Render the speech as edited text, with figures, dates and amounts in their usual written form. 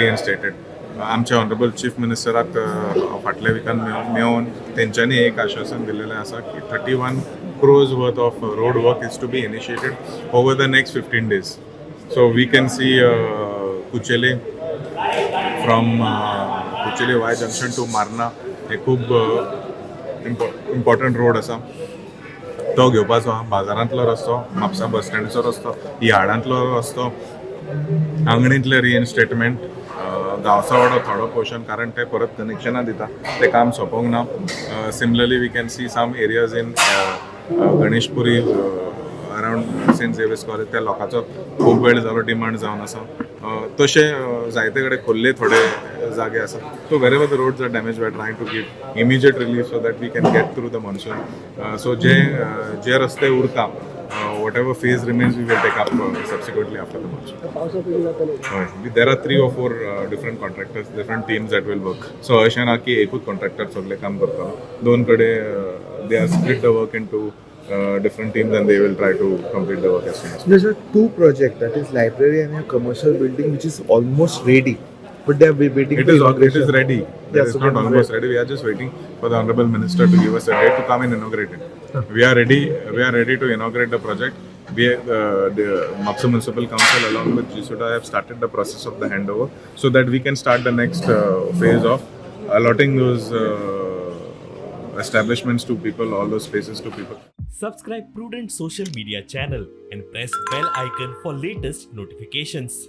reinstated. आमच्या honourable chief मिनिस्टराक फाटल्या विकान मेळोन तेंच्यांनी एक आश्वासन दिलेलें आसा की 31 crores worth of road work is to be initiated over the next 15 days. So we can see Kuchele from Kuchele Y junction to Marna हे खूब इम्पॉर्टंट रोड आसा तो घेवपाचो आहा. बाजारांतलो रस्तो, म्हापसा बस स्टँडचो रस्तो, यार्डांतलो रस्तो, आंगणींतले रिइन्स्टेटमेंट, गांवचो वाडो थोडो पोर्शन कारण ते परत कनेक्शनां दिता ते काम सोंपोंक ना. Similarly we can see some areas in Ganeshpuri around Saint Xavier's college त्या लोकांचो खूब वेळ जालो डिमांड जावन आसा. तशे जायते कडेन खोल्ले थोडे जागे आसा. So wherever the roads are damage we are trying to give immediate relief so that we can get through the monsoon. So जे रस्ते उरता whatever phase remains we will take up subsequently after the monsoon. There are 3 or 4 different contractors, different teams that will work. So अशें ना की एकूच contractor सगळे काम करता. दोन कडे they are split the work into different teams and they will try to complete the work as soon as possible. There's 2 projects, that is library and a commercial building which is almost ready. But they are waiting it is ready. It's not almost ready. We are just waiting for the Honorable Minister to give us a date to come and inaugurate it. We are ready to inaugurate the project. The Mapusa Municipal Council along with GSUDA have started the process of the handover so that we can start the next phase of allotting those establishments to people, all those spaces to people. Subscribe Prudent social media channel and press bell icon for latest notifications.